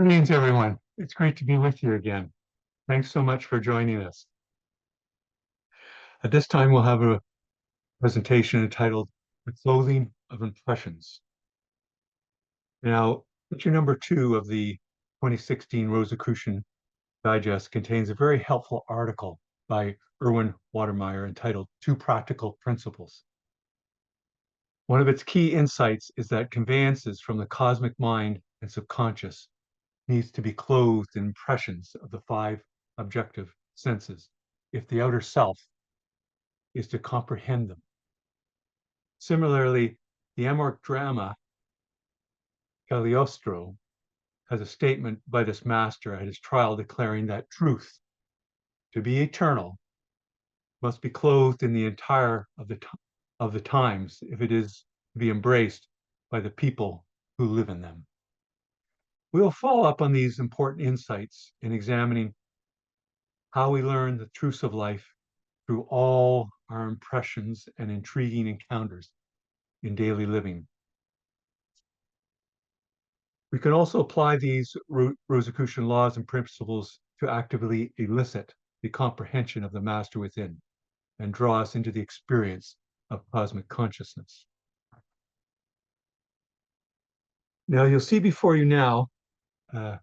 Greetings, everyone. It's great to be with you again. Thanks so much for joining us. At this time, we'll have a presentation entitled The Clothing of Impressions. Now, picture number 2 of the 2016 Rosicrucian Digest contains a very helpful article by Erwin Watermeyer entitled Two Practical Principles. One of its key insights is that conveyances from the cosmic mind and subconscious needs to be clothed in impressions of the 5 objective senses if the outer self is to comprehend them. Similarly, the AMORC drama, Cagliostro, has a statement by this master at his trial declaring that truth, to be eternal, must be clothed in the attire of the times if it is to be embraced by the people who live in them. We will follow up on these important insights in examining how we learn the truths of life through all our impressions and intriguing encounters in daily living. We can also apply these Rosicrucian laws and principles to actively elicit the comprehension of the master within and draw us into the experience of cosmic consciousness. Now, you'll see before you now a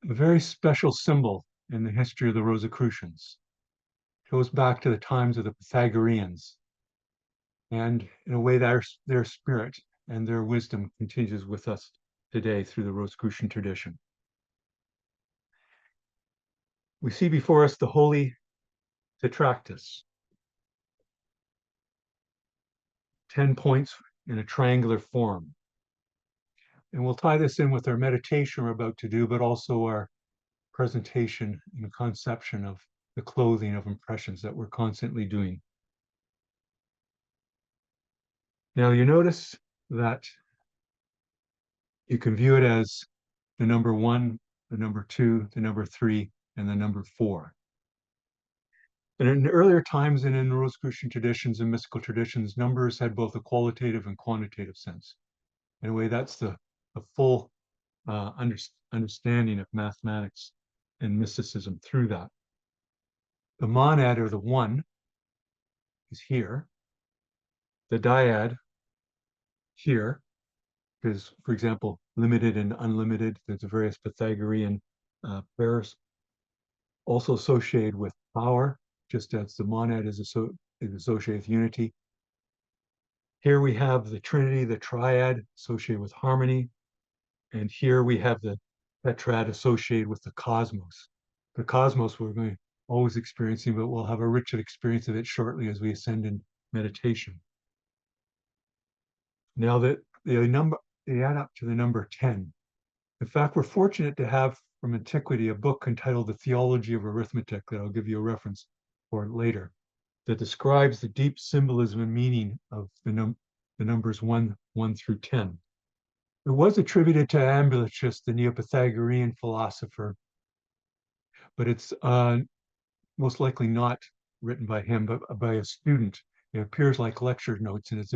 very special symbol in the history of the Rosicrucians. It goes back to the times of the Pythagoreans, and in a way their spirit and their wisdom continues with us today through the Rosicrucian tradition. We see before us the holy tetractys, 10 points in a triangular form. And we'll tie this in with our meditation we're about to do, but also our presentation and conception of the clothing of impressions that we're constantly doing. Now you notice that you can view it as the number 1, the number 2, the number 3, and the number 4. And in earlier times and in Rosicrucian traditions and mystical traditions, numbers had both a qualitative and quantitative sense. In a way, that's the full understanding of mathematics and mysticism through that. The monad, or the 1, is here. The dyad here is, for example, limited and unlimited. There's the various Pythagorean pairs. Also associated with power, just as the monad is associated with unity. Here we have the trinity, the triad, associated with harmony. And here we have the tetrad associated with the cosmos. The cosmos we're going to always experiencing, but we'll have a richer experience of it shortly as we ascend in meditation. Now that they add up to the number 10. In fact, we're fortunate to have from antiquity a book entitled The Theology of Arithmetic that I'll give you a reference for later, that describes the deep symbolism and meaning of the numbers 1 through 10. It was attributed to Amblicius, the Neo-Pythagorean philosopher, but it's most likely not written by him, but by a student. It appears like lecture notes, and it's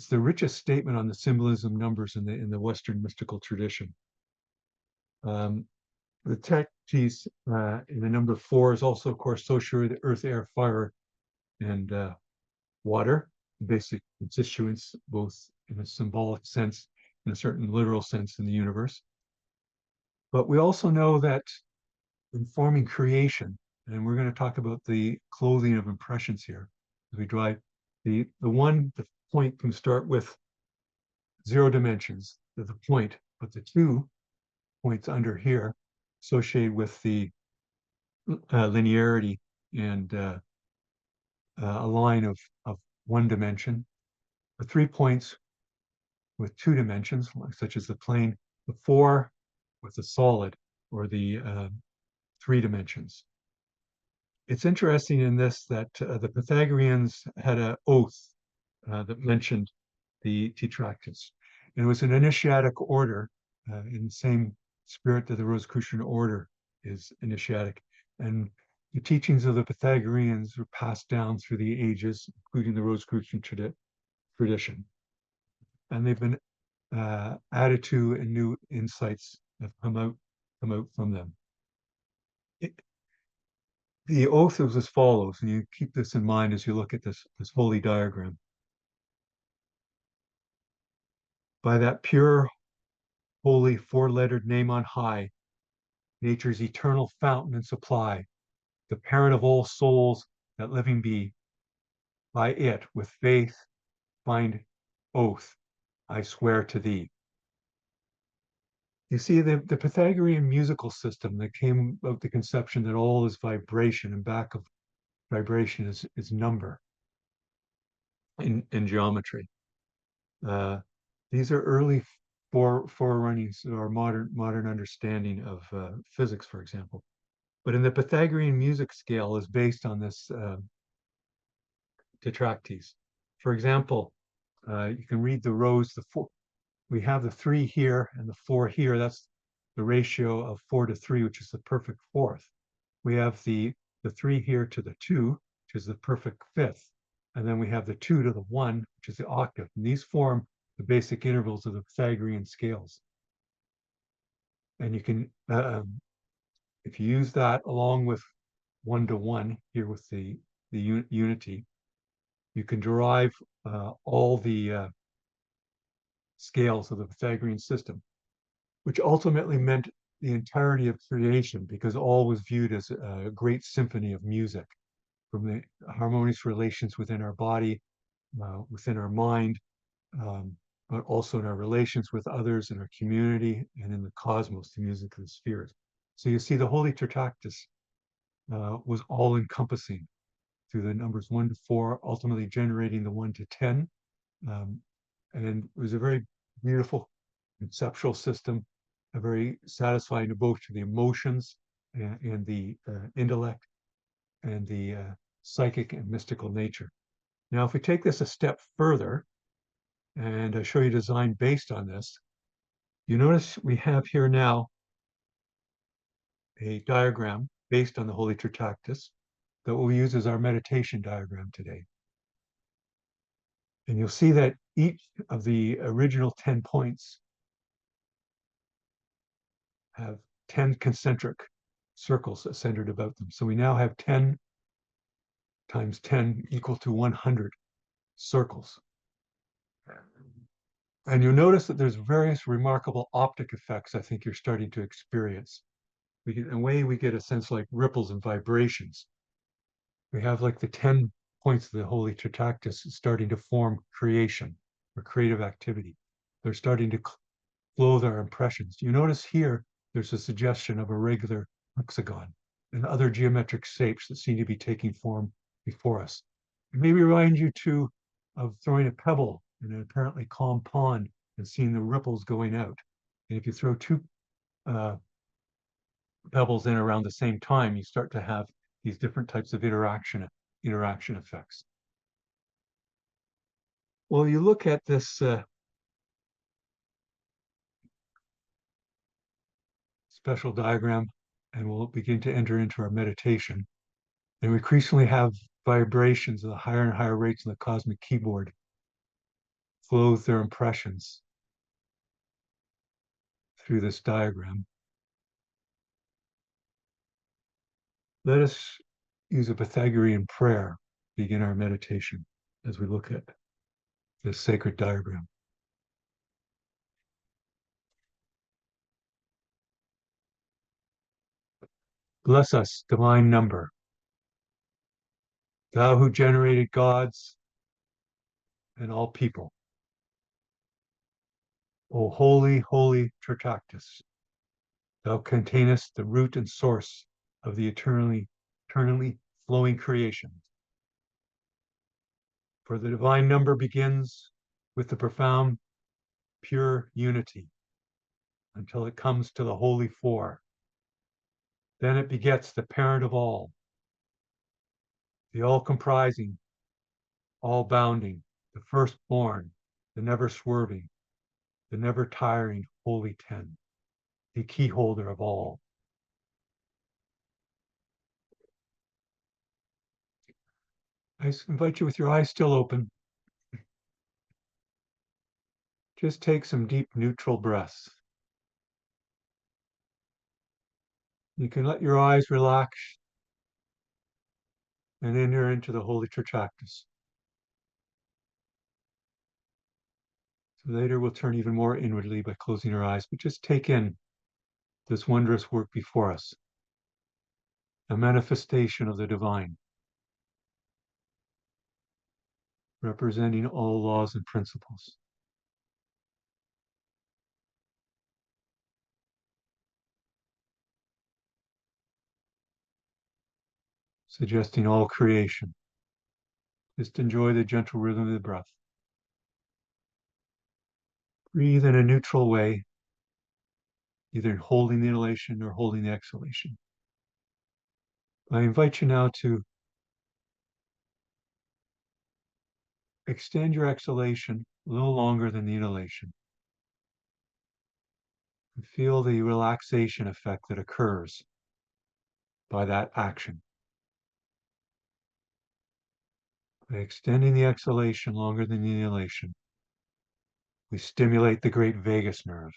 the richest statement on the symbolism numbers in the Western mystical tradition. The tetractys in the number 4 is also, of course, associated with earth, air, fire, and water, basic constituents, both in a symbolic sense and a certain literal sense in the universe. But we also know that in forming creation, and we're going to talk about the clothing of impressions here as we drive. The point can start with 0 dimensions, the point, but the 2 points under here associated with the linearity and a line of 1 dimension. The 3 points with 2 dimensions, such as the plane, the 4 with the solid or the 3 dimensions. It's interesting in this that the Pythagoreans had an oath that mentioned the tetractys. And it was an initiatic order in the same spirit that the Rosicrucian order is initiatic. And the teachings of the Pythagoreans were passed down through the ages, including the Rosicrucian tradition. And they've been added to and new insights have come out from them. The oath is as follows, and you keep this in mind as you look at this holy diagram. By that pure, holy, four-lettered name on high, nature's eternal fountain and supply, the parent of all souls that living be, by it, with faith, find oath, I swear to thee. You see, the Pythagorean musical system that came of the conception that all is vibration, and back of vibration is number in geometry. These are early forerunnings of our modern understanding of physics, for example. But in the Pythagorean music scale is based on this tetractys. For example, you can read the rows. We have the 3 here and the 4 here. That's the ratio of 4 to 3, which is the perfect fourth. We have the 3 here to the 2, which is the perfect fifth. And then we have the 2 to the 1, which is the octave. And these form the basic intervals of the Pythagorean scales. And you can, if you use that along with 1 to 1 here with the unity, you can derive all the scales of the Pythagorean system, which ultimately meant the entirety of creation, because all was viewed as a great symphony of music, from the harmonious relations within our body, within our mind, but also in our relations with others, in our community, and in the cosmos, the music of the spheres. So you see the Holy Tetractys was all encompassing through the numbers 1 to 4, ultimately generating the 1 to 10. And it was a very beautiful conceptual system, a very satisfying to both to the emotions and the intellect and the psychic and mystical nature. Now, if we take this a step further and I show you design based on this, you notice we have here now a diagram based on the Holy Tetractys that we'll use as our meditation diagram today. And you'll see that each of the original 10 points have 10 concentric circles centered about them. So we now have 10 times 10 equal to 100 circles. And you'll notice that there's various remarkable optic effects I think you're starting to experience. In a way, we get a sense like ripples and vibrations. We have like the 10 points of the Holy Tetractys starting to form creation or creative activity. They're starting to clothe our impressions. You notice here, there's a suggestion of a regular hexagon and other geometric shapes that seem to be taking form before us. It may remind you too of throwing a pebble in an apparently calm pond and seeing the ripples going out. And if you throw 2 pebbles in around the same time, you start to have these different types of interaction effects. Well, you look at this special diagram, and we'll begin to enter into our meditation. And we increasingly have vibrations of the higher and higher rates in the cosmic keyboard clothe their impressions through this diagram. Let us use a Pythagorean prayer to begin our meditation as we look at this sacred diagram. Bless us, divine number, thou who generated gods and all people. O holy, holy Tetractys, thou containest the root and source of the eternally flowing creation. For the divine number begins with the profound, pure unity until it comes to the holy four. Then it begets the parent of all, the all-comprising, all-bounding, the firstborn, the never-swerving, the never-tiring holy 10, the key holder of all. I invite you with your eyes still open. Just take some deep neutral breaths. You can let your eyes relax and enter into the Holy Tritractus. So later we'll turn even more inwardly by closing our eyes, but just take in this wondrous work before us, a manifestation of the divine, representing all laws and principles. Suggesting all creation. Just enjoy the gentle rhythm of the breath. Breathe in a neutral way, either holding the inhalation or holding the exhalation. I invite you now to extend your exhalation a little longer than the inhalation. And feel the relaxation effect that occurs by that action. By extending the exhalation longer than the inhalation, we stimulate the great vagus nerve.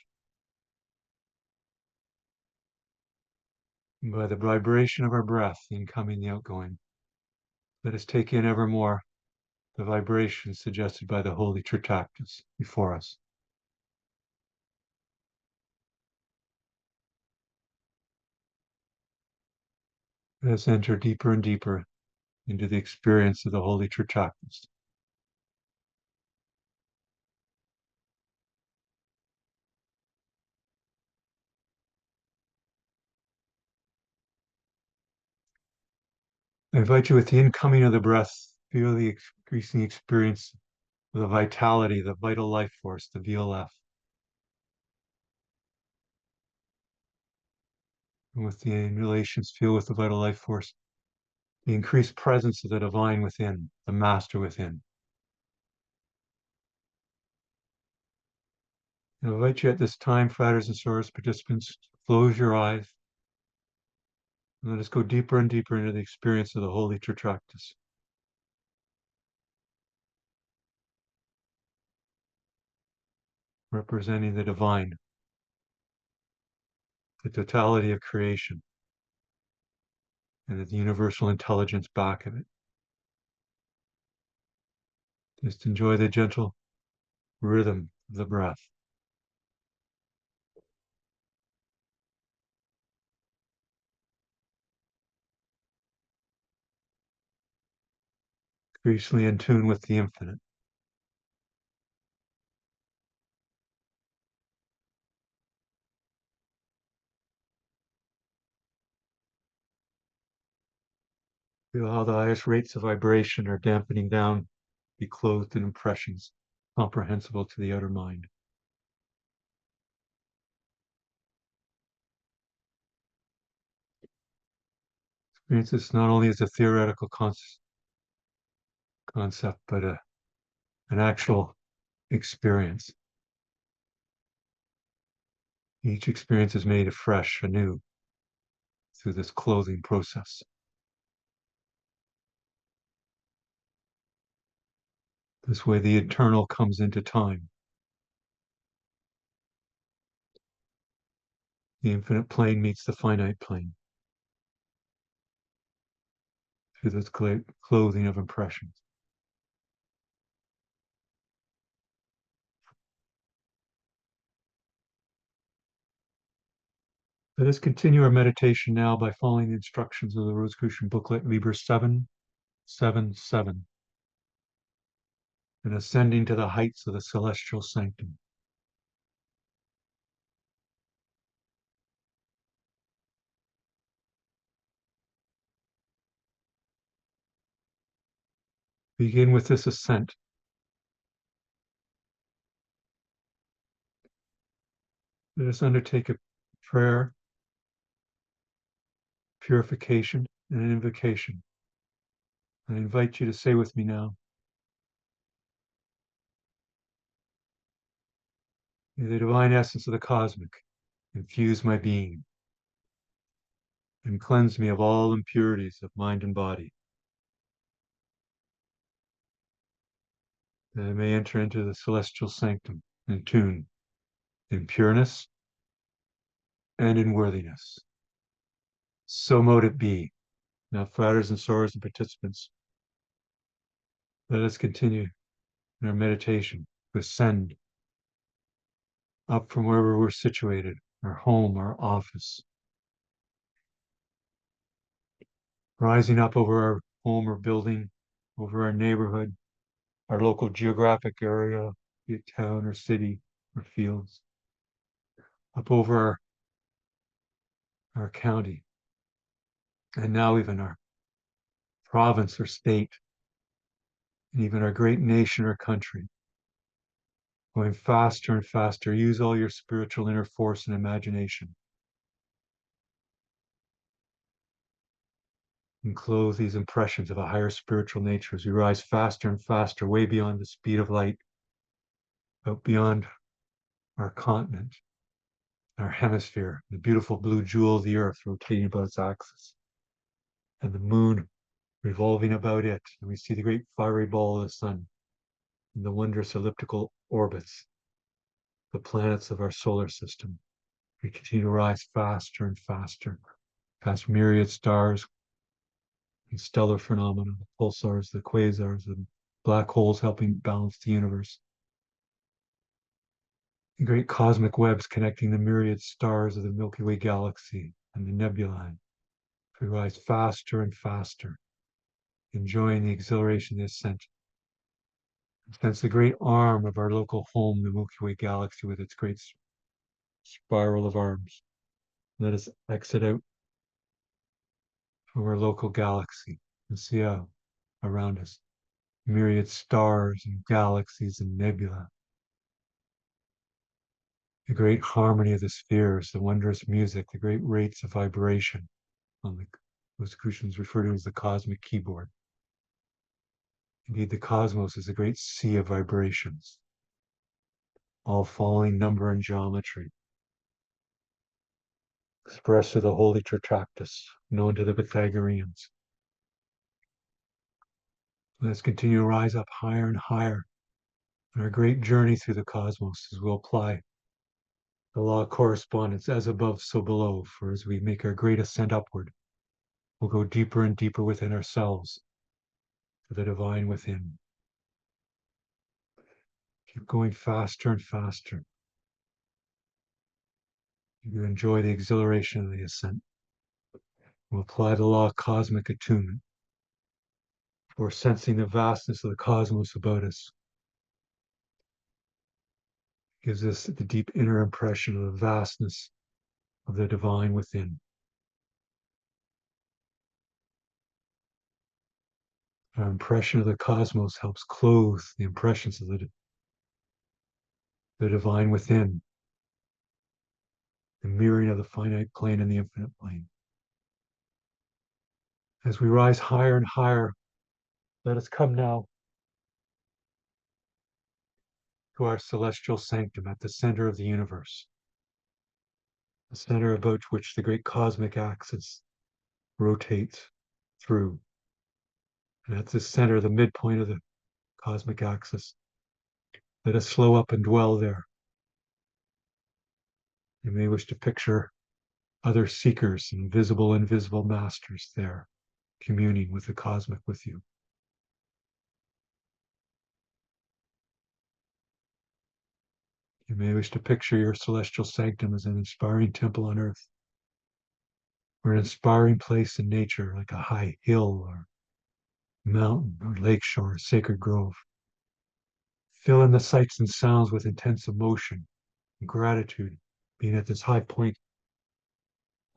And by the vibration of our breath, the incoming, the outgoing, let us take in ever more the vibrations suggested by the Holy Tritractus before us. Let us enter deeper and deeper into the experience of the Holy Tritractus. I invite you with the incoming of the breath, feel the increasing experience of the vitality, the vital life force, the VLF. And with the inhalations, feel with the vital life force, the increased presence of the divine within, the master within. I invite you at this time, fratres and sorors, participants, close your eyes and let us go deeper and deeper into the experience of the Holy Tritractus. Representing the divine, the totality of creation, and the universal intelligence back of it. Just enjoy the gentle rhythm of the breath. Increasingly in tune with the infinite. Feel how the highest rates of vibration are dampening down, be clothed in impressions comprehensible to the outer mind. Experience this not only as a theoretical concept, but an actual experience. Each experience is made afresh, anew, through this clothing process. This way, the eternal comes into time. The infinite plane meets the finite plane through this clothing of impressions. Let us continue our meditation now by following the instructions of the Rosicrucian booklet, Liber 777, and ascending to the heights of the celestial sanctum. Begin with this ascent. Let us undertake a prayer, purification, and an invocation. I invite you to say with me now, may the divine essence of the cosmic infuse my being and cleanse me of all impurities of mind and body, that I may enter into the celestial sanctum in tune, in pureness and in worthiness. So mote it be. Now, fratres and sorors and participants, let us continue in our meditation to ascend up from wherever we're situated, our home, our office, rising up over our home or building, over our neighborhood, our local geographic area, be it town or city or fields, up over our county, and now even our province or state, and even our great nation or country, going faster and faster. Use all your spiritual inner force and imagination. And clothe these impressions of a higher spiritual nature as we rise faster and faster, way beyond the speed of light, out beyond our continent, our hemisphere, the beautiful blue jewel of the earth rotating about its axis, and the moon revolving about it. And we see the great fiery ball of the sun and the wondrous elliptical orbits, the planets of our solar system. We continue to rise faster and faster, past myriad stars and stellar phenomena, the pulsars, the quasars, and black holes helping balance the universe. The great cosmic webs connecting the myriad stars of the Milky Way galaxy and the nebulae. We rise faster and faster, enjoying the exhilaration of the ascent. Sense the great arm of our local home, the Milky Way galaxy, with its great spiral of arms. Let us exit out from our local galaxy and see out around us myriad stars and galaxies and nebula. The great harmony of the spheres, the wondrous music, the great rates of vibration on the Rosicrucians refer to as the cosmic keyboard. Indeed, the cosmos is a great sea of vibrations, all following number and geometry, expressed through the Holy Tetractys, known to the Pythagoreans. Let's continue to rise up higher and higher on our great journey through the cosmos as we'll apply the law of correspondence, as above, so below. For as we make our great ascent upward, we'll go deeper and deeper within ourselves to the divine within. Keep going faster and faster. You enjoy the exhilaration of the ascent. We'll apply the law of cosmic attunement. We're sensing the vastness of the cosmos about us. Gives us the deep inner impression of the vastness of the divine within. Our impression of the cosmos helps clothe the impressions of the divine within, the mirroring of the finite plane and the infinite plane. As we rise higher and higher, let us come now to our celestial sanctum at the center of the universe, the center about which the great cosmic axis rotates through. And at the center, the midpoint of the cosmic axis, let us slow up and dwell there. You may wish to picture other seekers and visible, invisible masters there, communing with the cosmic with you. You may wish to picture your celestial sanctum as an inspiring temple on earth, or an inspiring place in nature, like a high hill or mountain or lakeshore, or sacred grove. Fill in the sights and sounds with intense emotion and gratitude, being at this high point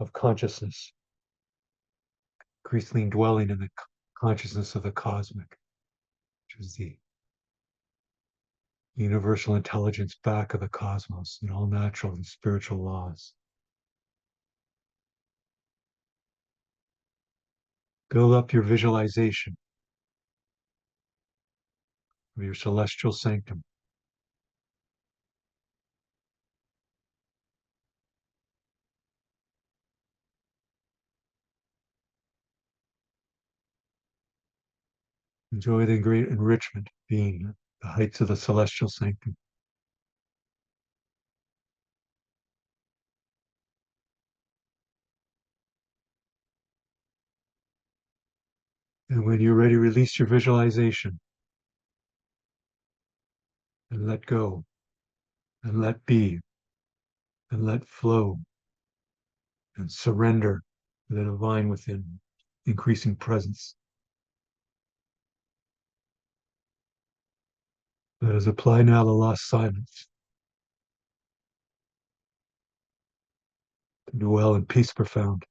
of consciousness, increasingly dwelling in the consciousness of the cosmic, which is the universal intelligence back of the cosmos and all natural and spiritual laws. Build up your visualization of your celestial sanctum. Enjoy the great enrichment being the heights of the celestial sanctum. And when you're ready, release your visualization and let go and let be and let flow and surrender to the divine within, increasing presence. Let us apply now the lost silence to dwell in peace profound.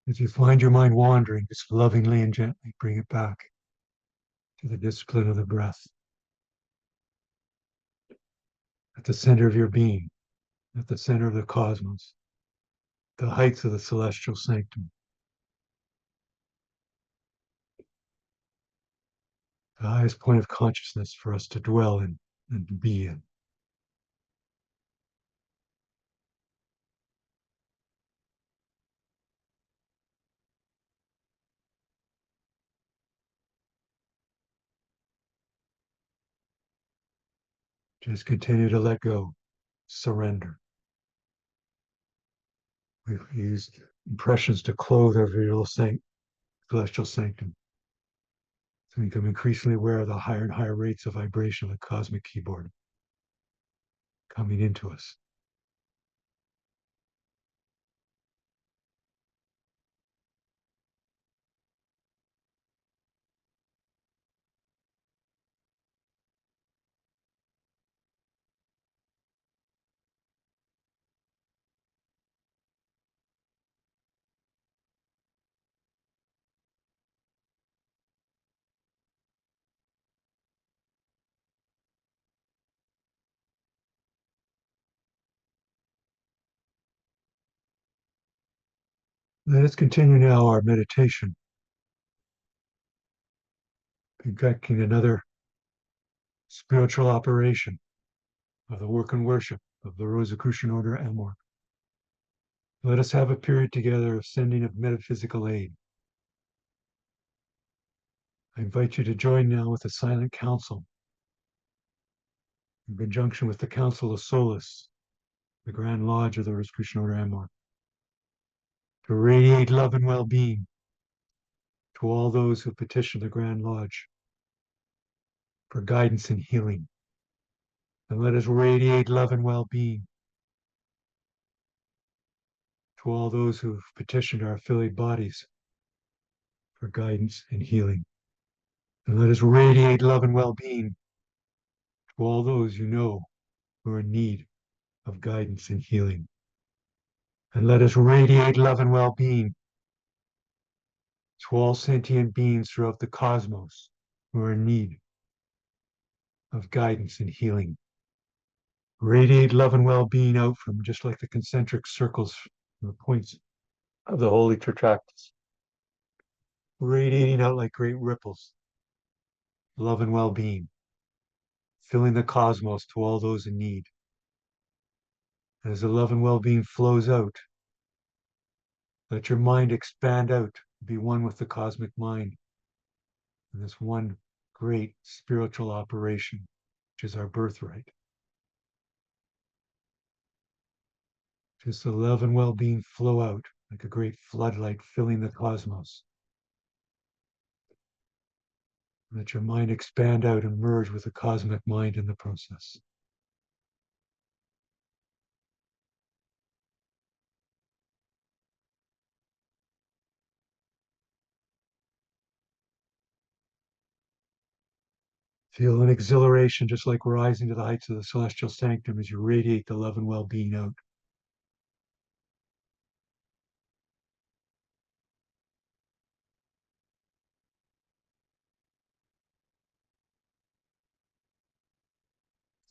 As you find your mind wandering, just lovingly and gently bring it back to the discipline of the breath at the center of your being, at the center of the cosmos, the heights of the celestial sanctum, the highest point of consciousness for us to dwell in and to be in. Just continue to let go, surrender. We've used impressions to clothe our celestial sanctum. So we become increasingly aware of the higher and higher rates of vibration of the cosmic keyboard coming into us. Let us continue now our meditation, conducting another spiritual operation of the work and worship of the Rosicrucian order AMORC. Let us have a period together of sending of metaphysical aid. I invite you to join now with the Silent Council in conjunction with the Council of Solace, the Grand Lodge of the Rosicrucian order AMORC, to radiate love and well-being to all those who petition the Grand Lodge for guidance and healing. And let us radiate love and well-being to all those who have petitioned our affiliate bodies for guidance and healing. And let us radiate love and well-being to all those you know who are in need of guidance and healing. And let us radiate love and well-being to all sentient beings throughout the cosmos who are in need of guidance and healing. Radiate love and well-being out from just like the concentric circles from the points of the holy tetractys, radiating out like great ripples, love and well-being, filling the cosmos to all those in need. As the love and well-being flows out, let your mind expand out, be one with the cosmic mind in this one great spiritual operation, which is our birthright. Just the love and well-being flow out like a great floodlight filling the cosmos. Let your mind expand out and merge with the cosmic mind in the process. Feel an exhilaration just like rising to the heights of the celestial sanctum as you radiate the love and well-being out.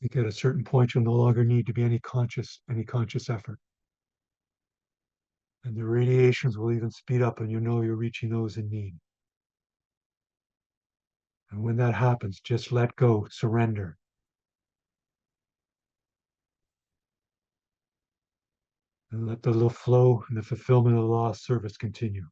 I think at a certain point, you'll no longer need to be any conscious effort. And the radiations will even speed up and you know you're reaching those in need. And when that happens, just let go, surrender. And let the flow and the fulfillment of the law of service continue.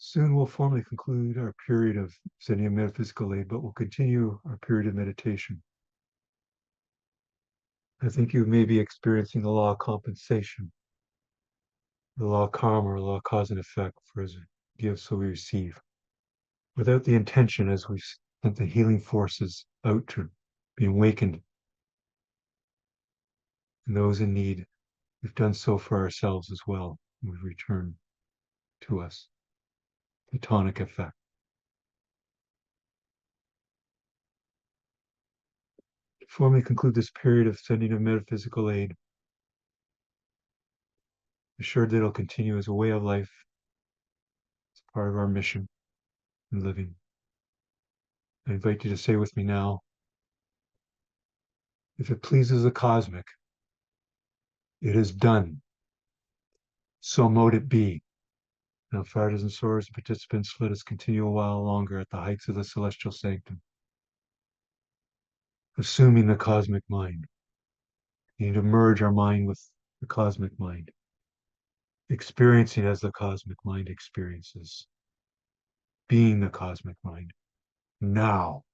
Soon we'll formally conclude our period of sending a metaphysical aid, but we'll continue our period of meditation. I think you may be experiencing the law of compensation, the law of karma, or law of cause and effect, for as we give, so we receive. Without the intention, as we sent the healing forces out to be awakened and those in need, we've done so for ourselves as well. We've returned to us the tonic effect. Before we conclude this period of sending of metaphysical aid, assured that it'll continue as a way of life, as part of our mission in living. I invite you to say with me now, if it pleases the cosmic, it is done. So mote it be. Now, fighters and swords and participants, let us continue a while longer at the heights of the celestial sanctum, assuming the cosmic mind. We need to merge our mind with the cosmic mind, experiencing as the cosmic mind experiences, being the cosmic mind now.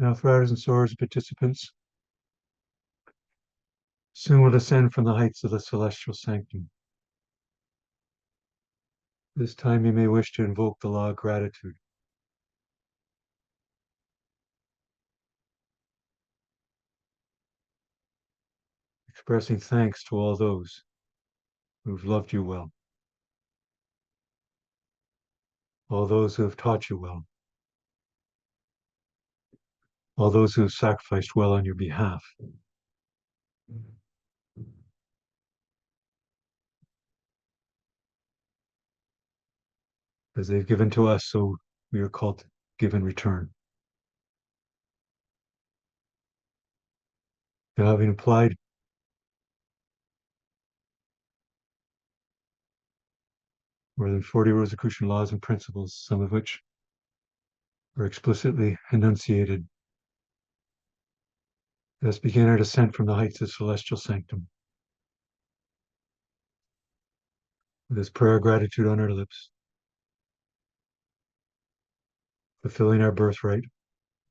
Now, fighters and swords and participants, soon will descend from the heights of the celestial sanctum. This time you may wish to invoke the law of gratitude. Expressing thanks to all those who've loved you well, all those who have taught you well, all those who have sacrificed well on your behalf. As they've given to us, so we are called to give in return. Now, having applied more than 40 Rosicrucian laws and principles, some of which are explicitly enunciated, let us begin our descent from the heights of celestial sanctum. With this prayer of gratitude on our lips, fulfilling our birthright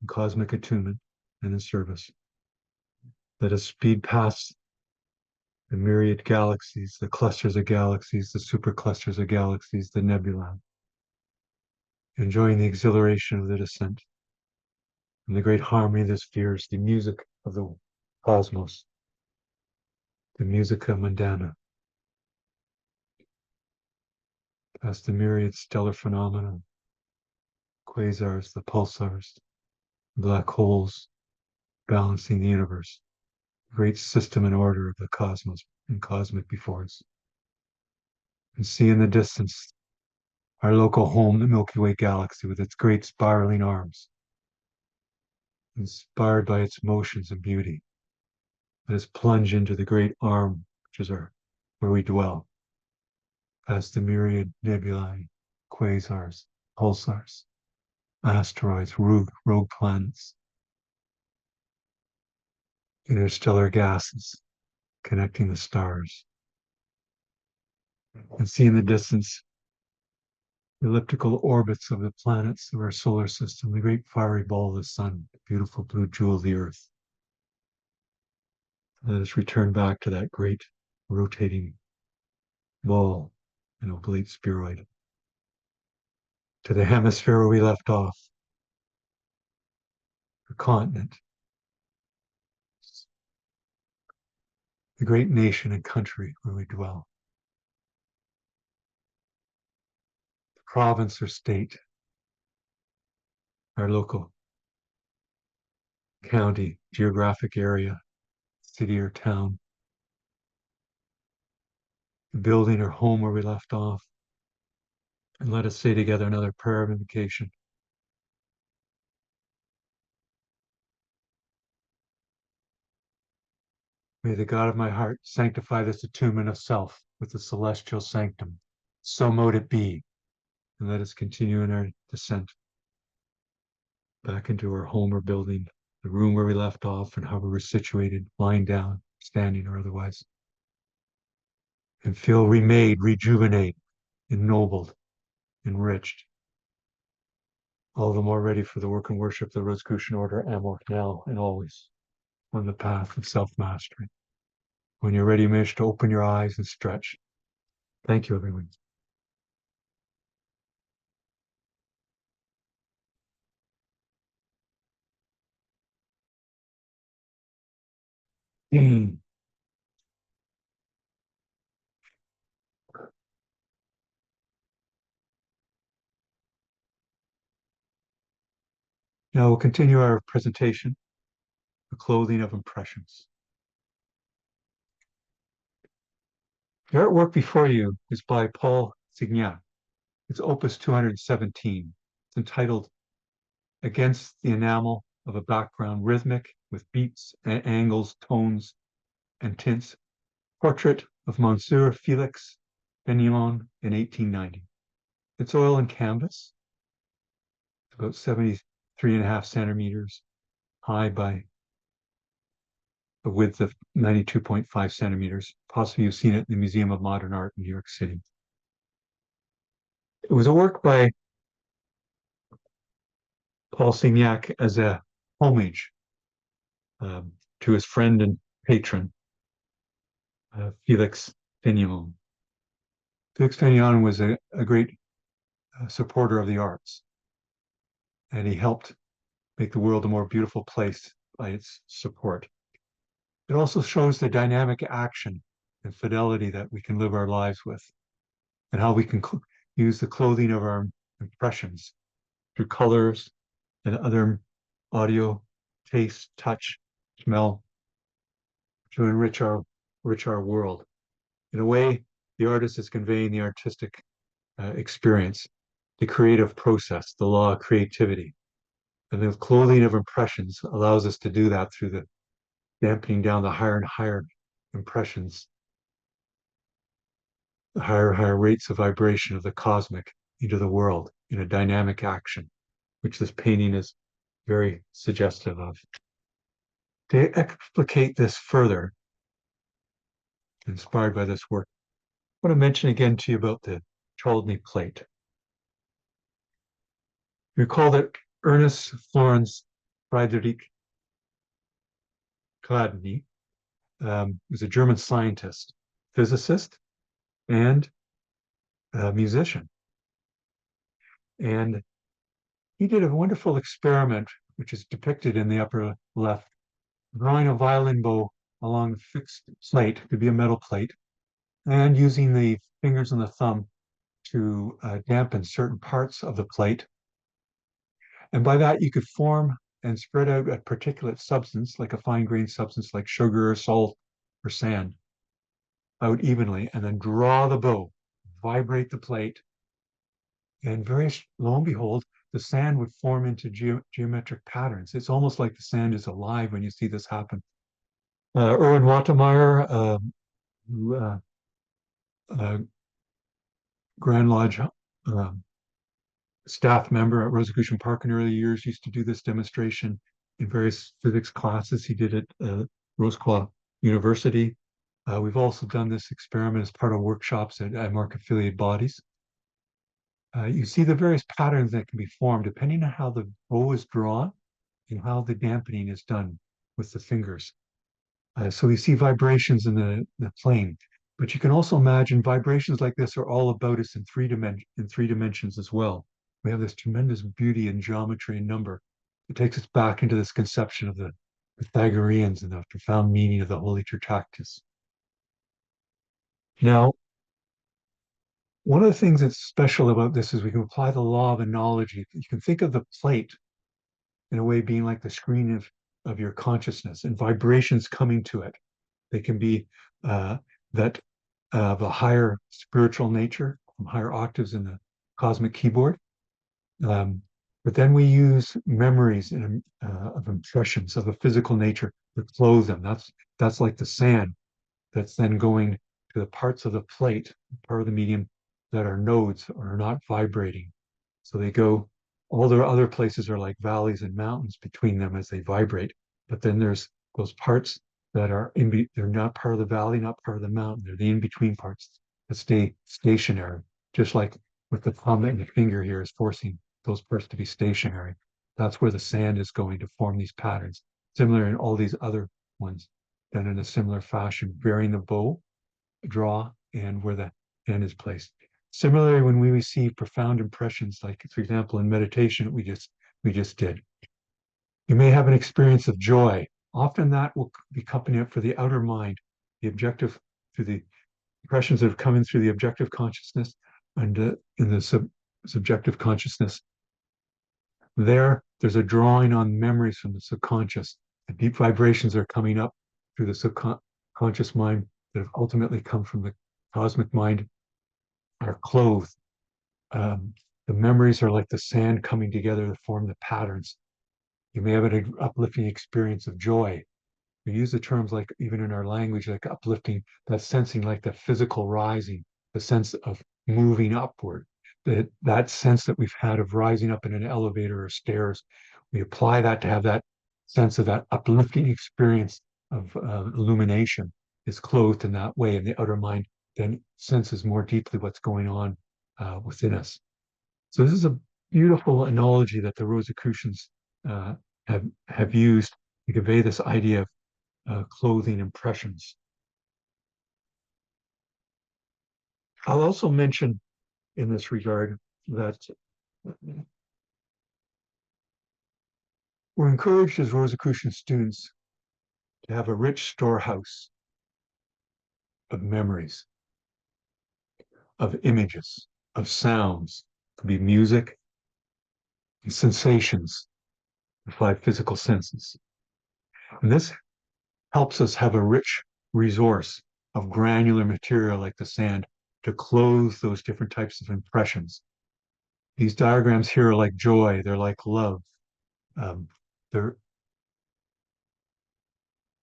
in cosmic attunement and in service, let us speed past the myriad galaxies, the clusters of galaxies, the superclusters of galaxies, the nebulae, enjoying the exhilaration of the descent and the great harmony of the spheres, the music of the cosmos, the musica mundana, past the myriad stellar phenomena, quasars, the pulsars, black holes balancing the universe, the great system and order of the cosmos and cosmic before us. And see in the distance our local home, the Milky Way galaxy, with its great spiraling arms, inspired by its motions and beauty. Let us plunge into the great arm, which is where we dwell, past the myriad nebulae, quasars, pulsars, asteroids, rogue planets, interstellar gases connecting the stars. And see in the distance the elliptical orbits of the planets of our solar system, the great fiery ball of the sun, the beautiful blue jewel of the earth. Let us return back to that great rotating ball, an oblate spheroid, to the hemisphere where we left off, the continent, the great nation and country where we dwell, the province or state, our local county, geographic area, city or town, the building or home where we left off. And let us say together another prayer of invocation. May the God of my heart sanctify this attunement of self with the celestial sanctum. So mote it be. And let us continue in our descent back into our home or building, the room where we left off and how we were situated, lying down, standing, or otherwise. And feel remade, rejuvenate, ennobled, enriched. All the more ready for the work and worship of the Rosicrucian Order, AMORC, now and always on the path of self-mastery. When you're ready, Mish, to open your eyes and stretch. Thank you, everyone. Now we'll continue our presentation, The Clothing of Impressions. The artwork before you is by Paul Signac. It's opus 217. It's entitled Against the Enamel of a Background, Rhythmic with Beats and Angles, Tones, and Tints. Portrait of Monsieur Felix Fenelon in 1890. It's oil and canvas. It's about 73.5 centimeters high by a width of 92.5 centimeters. Possibly you've seen it in the Museum of Modern Art in New York City. It was a work by Paul Signac as a homage to his friend and patron, Felix Fenelon. Felix Fenelon was a great supporter of the arts, and he helped make the world a more beautiful place by its support. It also shows the dynamic action and fidelity that we can live our lives with, and how we can use the clothing of our impressions through colors and other audio, taste, touch, smell, to enrich our world. In a way, the artist is conveying the artistic experience, the creative process, the law of creativity. And the clothing of impressions allows us to do that through the dampening down the higher and higher impressions, the higher and higher rates of vibration of the cosmic into the world in a dynamic action, which this painting is very suggestive of. To explicate this further, inspired by this work, I want to mention again to you about the Chaldney plate. Recall that Ernest Florenz Friedrich Chladni was a German scientist, physicist, and musician. And he did a wonderful experiment, which is depicted in the upper left, drawing a violin bow along a fixed plate, could be a metal plate, and using the fingers and the thumb to dampen certain parts of the plate. And by that, you could form and spread out a particulate substance, like a fine-grained substance like sugar or salt or sand, out evenly, and then draw the bow, vibrate the plate, and lo and behold, the sand would form into geometric patterns. It's almost like the sand is alive when you see this happen. Erwin Watermeyer, Grand Lodge staff member at Rosicrucian Park in early years, used to do this demonstration in various physics classes. He did it at Roscoe University. We've also done this experiment as part of workshops at AMORC affiliate bodies. You see the various patterns that can be formed depending on how the bow is drawn and how the dampening is done with the fingers. So we see vibrations in the plane, but you can also imagine vibrations like this are all about us in three dimensions as well. We have this tremendous beauty in geometry and number. It takes us back into this conception of the Pythagoreans and the profound meaning of the Holy Tritractus. Now, one of the things that's special about this is we can apply the law of analogy. You can think of the plate in a way being like the screen of your consciousness and vibrations coming to it. They can be that of a higher spiritual nature, from higher octaves in the cosmic keyboard. But then we use memories of impressions of a physical nature to clothe them. That's like the sand that's then going to the parts of the plate, part of the medium that are nodes or are not vibrating. So they go, all the other places are like valleys and mountains between them as they vibrate. But then there's those parts that are they're not part of the valley, not part of the mountain. They're the in-between parts that stay stationary, just like with the thumb and the finger here is forcing those parts to be stationary. That's where the sand is going to form these patterns. Similar in all these other ones, done in a similar fashion, bearing the bow, draw, and where the hand is placed. Similarly, when we receive profound impressions, like for example in meditation we just did, you may have an experience of joy. Often that will be accompanied for the outer mind, the objective, through the impressions that have come in through the objective consciousness and in the subjective consciousness. There's a drawing on memories from the subconscious. The deep vibrations are coming up through the subconscious mind that have ultimately come from the cosmic mind, are clothed. The memories are like the sand coming together to form the patterns. You may have an uplifting experience of joy. We use the terms like, even in our language, like uplifting, that sensing like the physical rising, the sense of moving upward, that sense that we've had of rising up in an elevator or stairs. We apply that to have that sense of that uplifting experience of illumination is clothed in that way, and the outer mind then senses more deeply what's going on within us. So this is a beautiful analogy that the Rosicrucians have used to convey this idea of clothing impressions. I'll also mention in this regard that we're encouraged as Rosicrucian students to have a rich storehouse of memories, of images, of sounds. It could be music and sensations, the five physical senses. And this helps us have a rich resource of granular material like the sand to clothe those different types of impressions. These diagrams here are like joy, they're like love. They're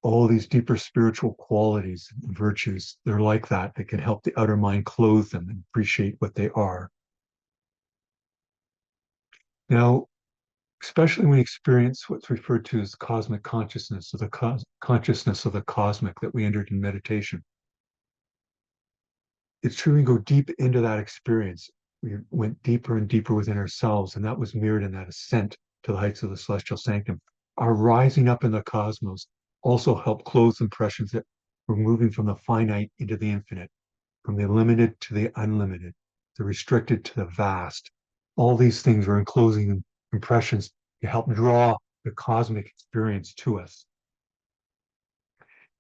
all these deeper spiritual qualities and virtues. They're like that. They can help the outer mind clothe them and appreciate what they are. Now, especially when we experience what's referred to as cosmic consciousness, or the consciousness of the cosmic that we entered in meditation, it's true we go deep into that experience. We went deeper and deeper within ourselves, and that was mirrored in that ascent to the heights of the celestial sanctum. Our rising up in the cosmos also helped close impressions that we're moving from the finite into the infinite, from the limited to the unlimited, the restricted to the vast. All these things were enclosing impressions to help draw the cosmic experience to us.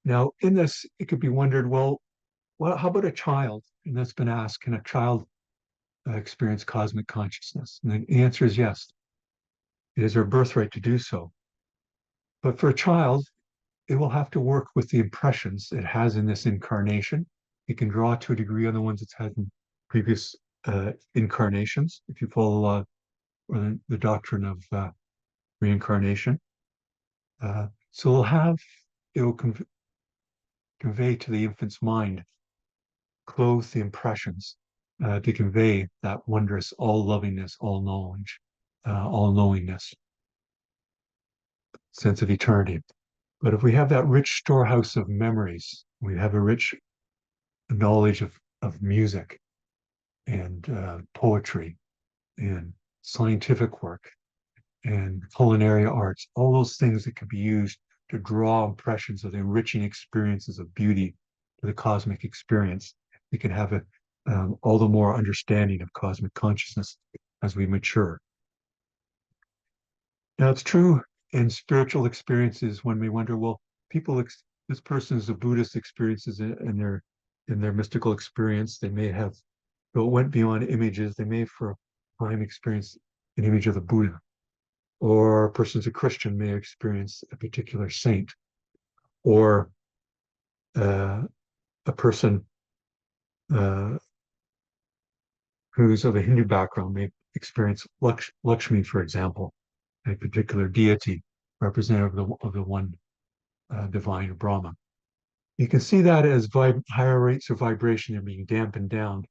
Now, in this, it could be wondered, well, how about a child? And that's been asked, can a child experience cosmic consciousness? And the answer is yes. It is their birthright to do so. But for a child, it will have to work with the impressions it has in this incarnation. It can draw to a degree on the ones it's had in previous incarnations, if you follow the doctrine of reincarnation. So it will convey to the infant's mind, clothe the impressions to convey that wondrous all-lovingness, all-knowledge, all-knowingness, sense of eternity. But if we have that rich storehouse of memories, we have a rich knowledge of music and poetry and scientific work and culinary arts, all those things that can be used to draw impressions of the enriching experiences of beauty to the cosmic experience. We can have all the more understanding of cosmic consciousness as we mature. Now, it's true in spiritual experiences when we wonder, well, this person is a Buddhist experiences in their mystical experience. They may have, though it went beyond images, they may for a time experience an image of the Buddha. Or a person's a Christian may experience a particular saint, or a person who's of a Hindu background may experience Lakshmi, for example, a particular deity representative of the one divine Brahma. You can see that as higher rates of vibration are being dampened down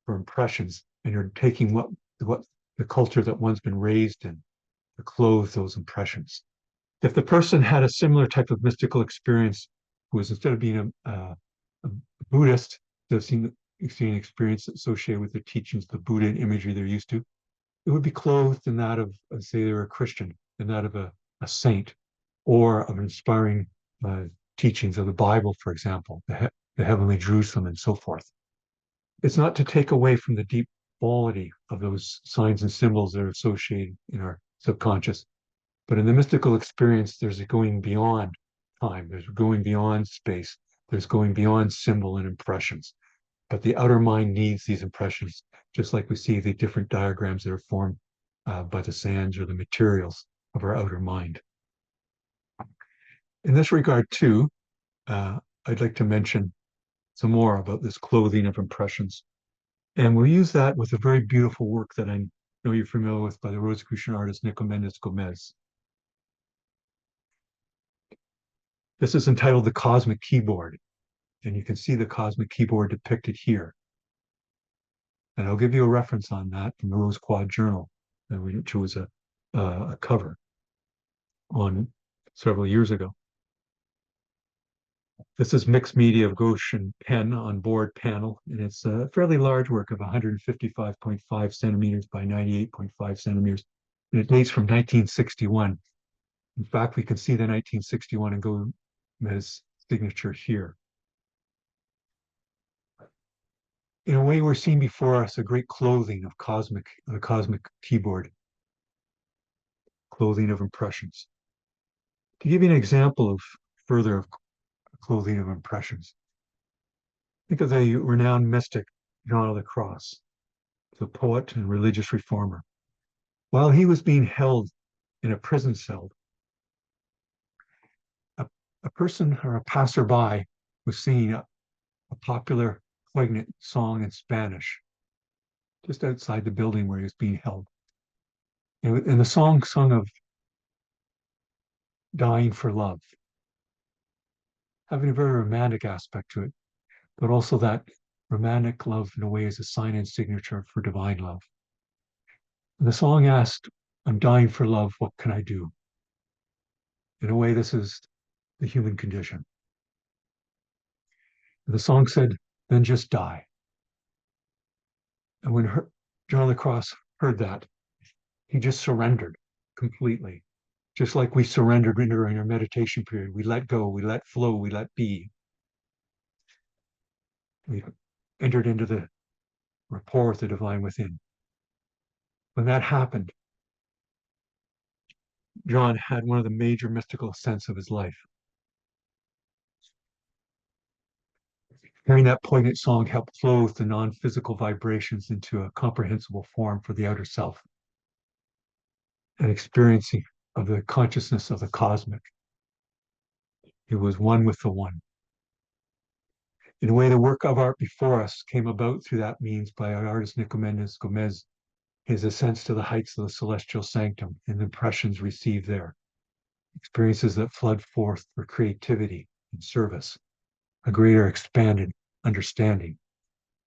for impressions, and you're taking what the culture that one's been raised in to clothe those impressions. If the person had a similar type of mystical experience, who was instead of being a Buddhist, they've seen experience associated with the teachings of the Buddha and imagery they're used to, it would be clothed in that of, say, they're a Christian, in that of a saint, or of inspiring teachings of the Bible, for example, the heavenly Jerusalem, and so forth. It's not to take away from the deep quality of those signs and symbols that are associated in our subconscious. But in the mystical experience, there's a going beyond time, there's going beyond space, there's going beyond symbol and impressions. But the outer mind needs these impressions, just like we see the different diagrams that are formed by the sands or the materials of our outer mind. In this regard, too, I'd like to mention some more about this clothing of impressions. And we'll use that with a very beautiful work that I know you're familiar with by the Rosicrucian artist Nico Mendes Gomez. This is entitled The Cosmic Keyboard, and you can see the cosmic keyboard depicted here. And I'll give you a reference on that from the Rose Quad Journal, which was a cover on several years ago. This is mixed media of Gaussian pen on board panel, and it's a fairly large work of 155.5 centimeters by 98.5 centimeters, and it dates from 1961. In fact, we can see the 1961 and Gomez signature here. In a way, we're seeing before us a great clothing of the cosmic keyboard, clothing of impressions. To give you an example of further clothing of impressions, think of the renowned mystic John of the Cross, the poet and religious reformer. While he was being held in a prison cell, a person or a passerby was singing a popular poignant song in Spanish just outside the building where he was being held. And the song sung of dying for love. having a very romantic aspect to it, but also that romantic love in a way is a sign and signature for divine love. And the song asked, I'm dying for love, what can I do? In a way, this is the human condition. And the song said, then just die. And when John of the Cross heard that, he just surrendered completely. Just like we surrendered during our meditation period. We let go, we let flow, we let be. We entered into the rapport with the divine within. When that happened, John had one of the major mystical ascents of his life. Hearing that poignant song helped clothe the non-physical vibrations into a comprehensible form for the outer self, an experiencing of the consciousness of the cosmic. It was one with the one. In a way, the work of art before us came about through that means by our artist Nicomedes Gomez, his ascents to the heights of the celestial sanctum and impressions received there, experiences that flood forth for creativity and service, a greater expanded understanding.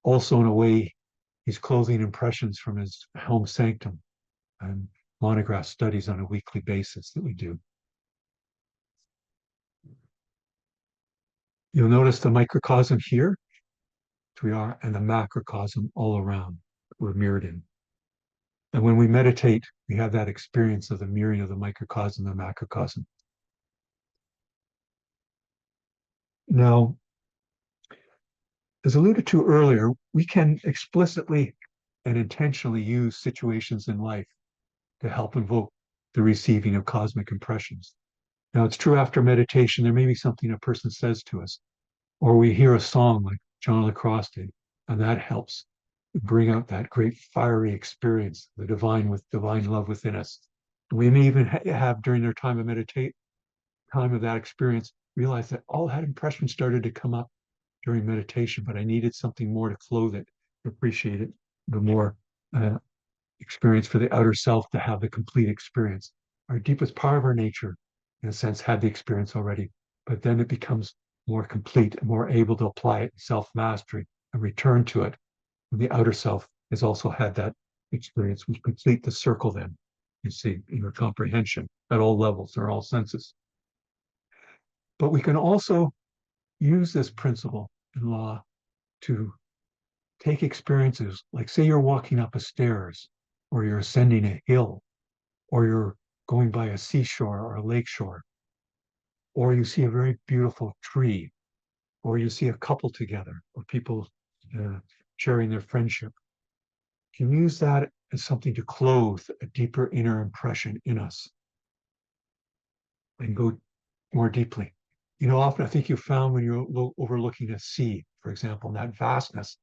Also, in a way, he's clothing impressions from his home sanctum and monograph studies on a weekly basis that we do. You'll notice the microcosm here, which we are, and the macrocosm all around that we're mirrored in. And when we meditate, we have that experience of the mirroring of the microcosm and the macrocosm. Now, as alluded to earlier, we can explicitly and intentionally use situations in life to help invoke the receiving of cosmic impressions. Now, it's true after meditation, there may be something a person says to us, or we hear a song like John of the Cross did, and that helps bring out that great fiery experience, the divine with divine love within us. We may even have during their time of meditate, time of that experience, realize that all that impression started to come up during meditation, but I needed something more to clothe it, to appreciate it, the more experience for the outer self to have the complete experience. Our deepest part of our nature, in a sense, had the experience already, but then it becomes more complete and more able to apply it in self-mastery and return to it. And the outer self has also had that experience. We complete the circle then, you see, in your comprehension at all levels or all senses. But we can also use this principle and law to take experiences, like say you're walking up a stairs, or you're ascending a hill, or you're going by a seashore or a lakeshore, or you see a very beautiful tree, or you see a couple together, or people sharing their friendship. You can use that as something to clothe a deeper inner impression in us and go more deeply. You know, often I think you found when you're overlooking a sea, for example, that vastness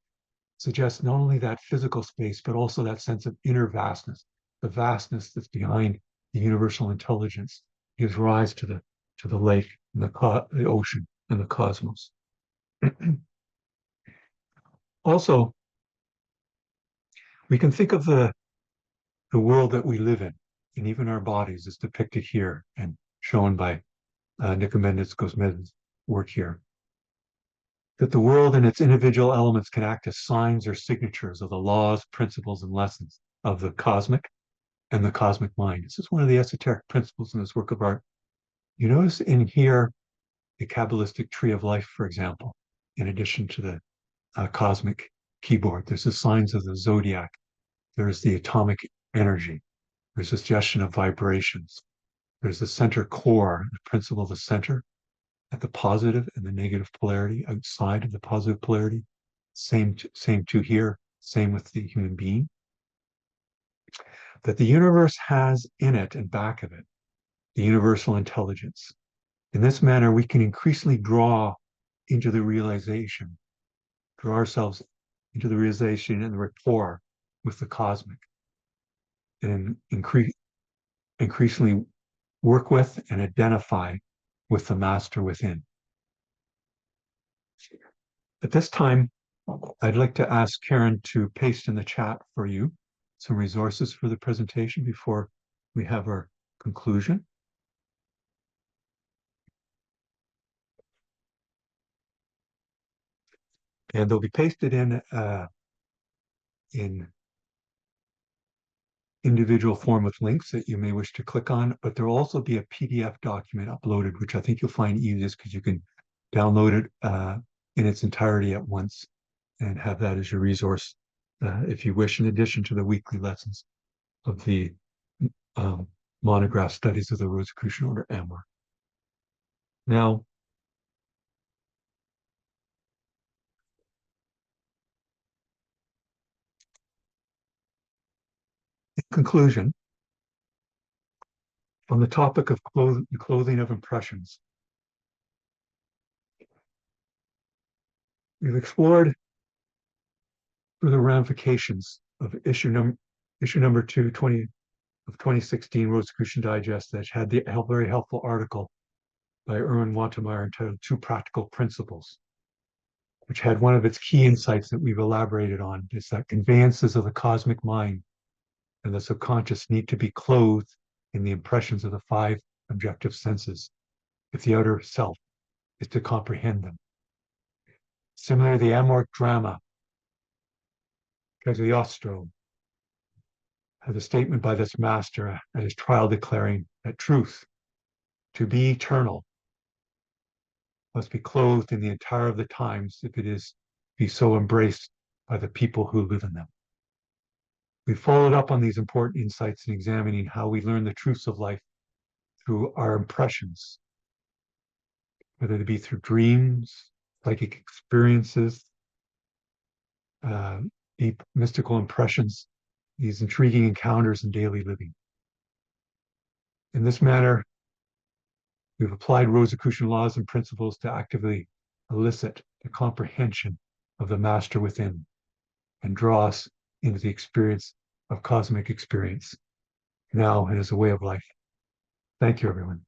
suggests not only that physical space, but also that sense of inner vastness, the vastness that's behind the universal intelligence gives rise to the lake, and the ocean, and the cosmos. Also, we can think of the world that we live in, and even our bodies is depicted here and shown by Nicomedes Gomez's work here. That the world and its individual elements can act as signs or signatures of the laws, principles, and lessons of the cosmic and the cosmic mind. This is one of the esoteric principles in this work of art. You notice in here the Kabbalistic tree of life, for example, in addition to the cosmic keyboard. There's the signs of the zodiac. There's the atomic energy. There's a suggestion of vibrations. There's the center core, the principle of the center, at the positive and the negative polarity outside of the positive polarity. Same to here, same with the human being. That the universe has in it and back of it the universal intelligence. In this manner, we can increasingly draw ourselves into the realization and the rapport with the cosmic, and increasingly work with and identify with the master within. At this time, I'd like to ask Karen to paste in the chat for you some resources for the presentation before we have our conclusion. And they'll be pasted in individual form with links that you may wish to click on, but there'll also be a PDF document uploaded, which I think you'll find easiest because you can download it in its entirety at once and have that as your resource if you wish, in addition to the weekly lessons of the monograph studies of the Rosicrucian Order AMORC. Now, in conclusion, on the topic of clothing of impressions, we've explored the ramifications of issue number 2, 2016 Rosicrucian Digest, that had the very helpful article by Erwin Watermeyer entitled Two Practical Principles, which had one of its key insights that we've elaborated on, is that conveyances of the cosmic mind and the subconscious need to be clothed in the impressions of the 5 objective senses if the outer self is to comprehend them. Similarly, the AMORC drama, Cagliostro, has a statement by this master at his trial declaring that truth, to be eternal, must be clothed in the attire of the times if it is be so embraced by the people who live in them. We followed up on these important insights in examining how we learn the truths of life through our impressions, whether it be through dreams, psychic experiences, deep mystical impressions, these intriguing encounters in daily living. In this manner, we've applied Rosicrucian laws and principles to actively elicit the comprehension of the master within and draw us into the experience of cosmic experience now and as a way of life. Thank you, everyone.